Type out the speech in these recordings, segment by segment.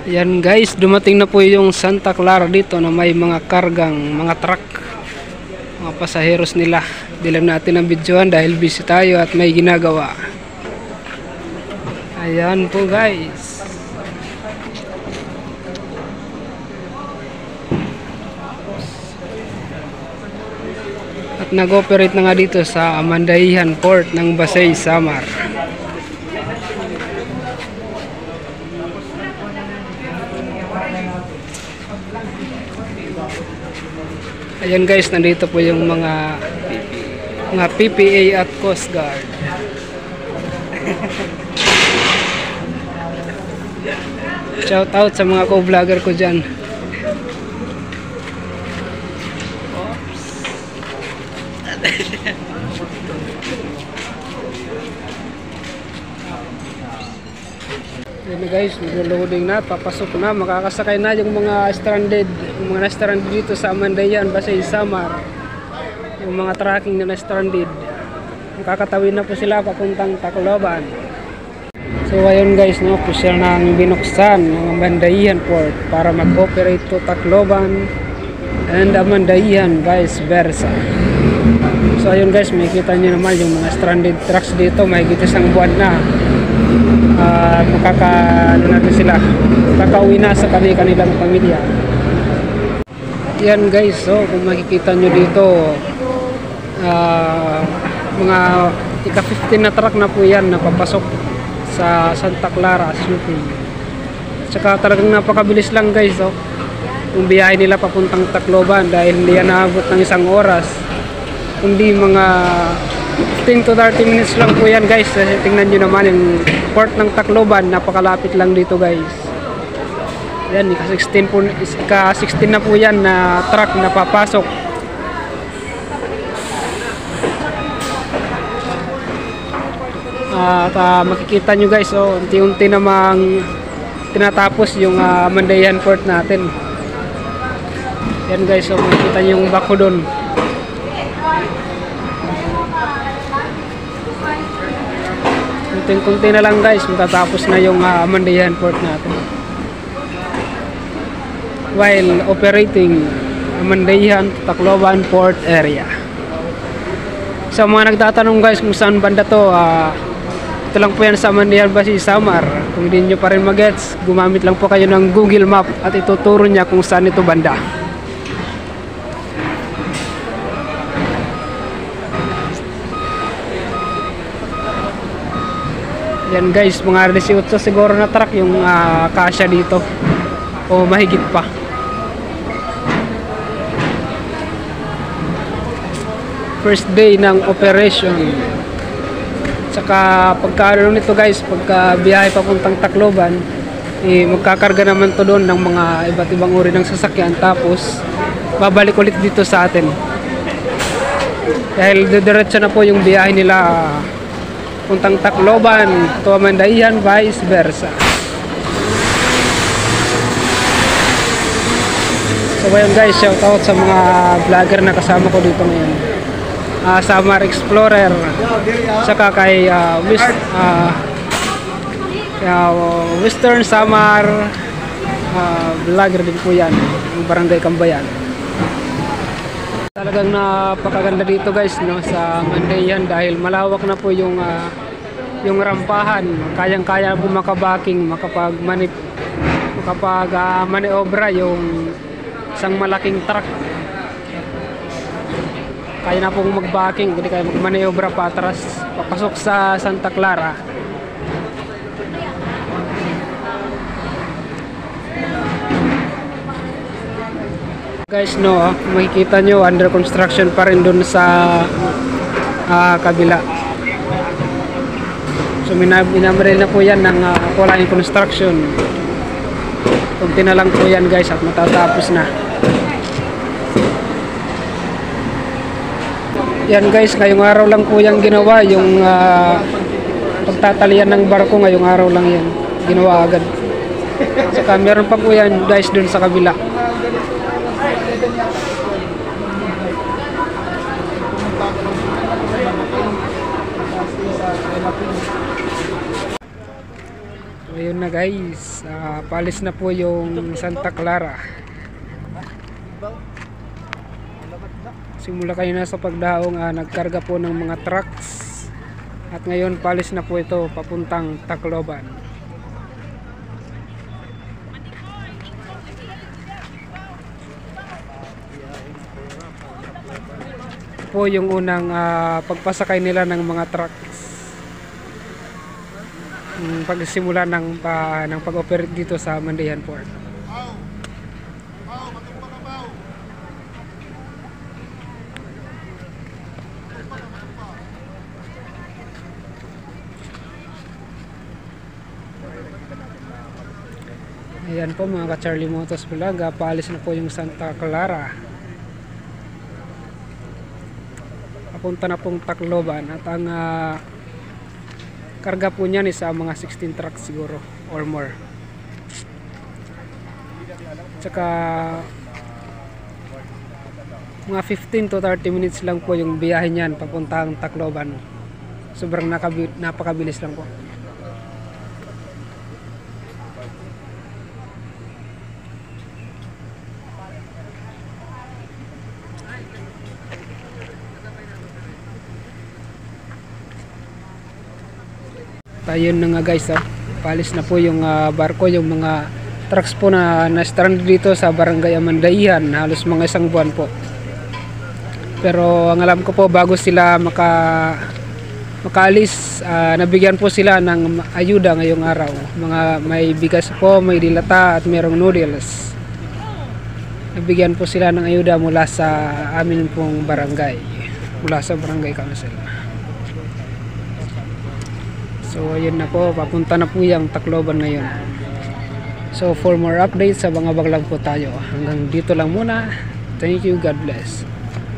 Yan guys, dumating na po yung Santa Clara dito na may mga kargang, mga truck, mga pasaheros nila. Dilam natin ang videoan dahil busy tayo at may ginagawa. Ayan po guys. At nag-operate na nga dito sa Amandahihan Port ng Basay, Samar. Ayan guys, nandito po yung mga PPA at Coast Guard. Shout out sa mga co-vlogger ko dyan. Ayan guys, nag-loading na, papasok na, makakasakay na yung mga stranded, yung mga na-stranded dito sa Amandahihan, Basay, Samar. Yung mga tracking na na-stranded, makakatawid na po sila papuntang Tacloban. So ayun guys, no, po siya nang binuksan ng Amandahihan Port para mag-operate to Tacloban and Amandahihan, vice versa. So ayun guys, makikita nyo naman yung mga stranded trucks dito, makikita isang buwan na. Makakauwi na sa kanilang pamilya. Yan guys, so kung makikita nyo dito, mga ika-15 na truck na po yan na papasok sa Santa Clara City. Tsaka talagang napakabilis lang guys, so yung biyahe nila papuntang Tacloban dahil hindi yan naabot ng isang oras, kundi mga 15 to 30 minutes lang po yan guys. Tingnan nyo naman yung port ng Tacloban, napakalapit lang dito guys. Yan, ika-16 na po yan na truck na papasok. At makikita nyo guys, oh, unti-unti namang tinatapos yung Amandahihan Port natin. Yan guys, so makikita nyo yung bako doon. Kunti na lang guys, matatapos na yung Amandahihan Port natin. While operating Amandahihan Tacloban Port Area. Sa mga nagtatanong guys kung saan banda to, ito lang po yan sa Amandahihan, Basay, Samar. Kung hindi nyo pa rin magets, gumamit lang po kayo ng Google Map at ituturo niya kung saan ito banda. Yan guys, mga 18 siguro na truck yung kasya dito o mahigit pa. First day ng operation. Tsaka pagkaroon nito guys, pagka biyahe papuntang Tacloban, magkakarga naman to doon ng mga iba't ibang uri ng sasakyan, tapos babalik ulit dito sa atin dahil didiretso na po yung biyahe nila puntang Tacloban to Amandahihan, vice versa. So ayun guys, shout out sa mga vlogger na kasama ko dito ngayon, Samar Explorer, saka kay Western Samar vlogger din po yan, yung Barangay Cambayan. Talagang napakaganda dito guys, no, sa Amandahihan dahil malawak na po yung rampahan. Kayang-kaya po makabaking, makapag-maniobra yung isang malaking truck. Kaya na pong mag-backing, hindi kaya mag-maniobra pa atras papasok sa Santa Clara. Guys, no, makikita nyo under construction pa rin dun sa kabila. So minamaril na po yan ng Kualain Construction. Kunti na lang po yan guys at matatapos na. Yan guys, ngayong araw lang po yan ginawa, yung pagtatalian ng barko ngayong araw lang yan ginawa agad. Saka meron pa po yan guys dun sa kabila. Ayun na guys, paalis na po yung Santa Clara. Simula kayo na sa pagdaong nagkarga po ng mga trucks. At ngayon paalis na po ito papuntang Tacloban. Po yung unang pagpasakay nila ng mga trucks. Pagsimula ng pag-operate dito sa Mandayan Port. Ayan po mga ka-Charlie Motos Vlog, paalis na po yung Santa Clara. Papunta na pong Tacloban at ang karga po niyan is mga 16 trucks siguro or more. Tsaka mga 15 to 30 minutes lang po yung biyahe niyan papuntang Tacloban. Sobrang napakabilis lang po. Ayun na nga guys, paalis na po yung barko, yung mga trucks po na na-strand dito sa Barangay Amandayan, halos mga isang buwan po. Pero ang alam ko po, bago sila makaalis, nabigyan po sila ng ayuda ngayong araw. May bigas po, may dilata at mayroong noodles. Nabigyan po sila ng ayuda mula sa amin pong barangay, mula sa Barangay Council. So ayun na po, papunta na po yung Tacloban ngayon. So for more updates, abang-abang lang po tayo. Hanggang dito lang muna. Thank you, God bless.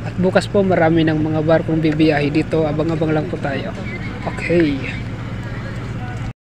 At bukas po marami ng mga barkong bibiyahe dito, abang-abang lang po tayo. Okay.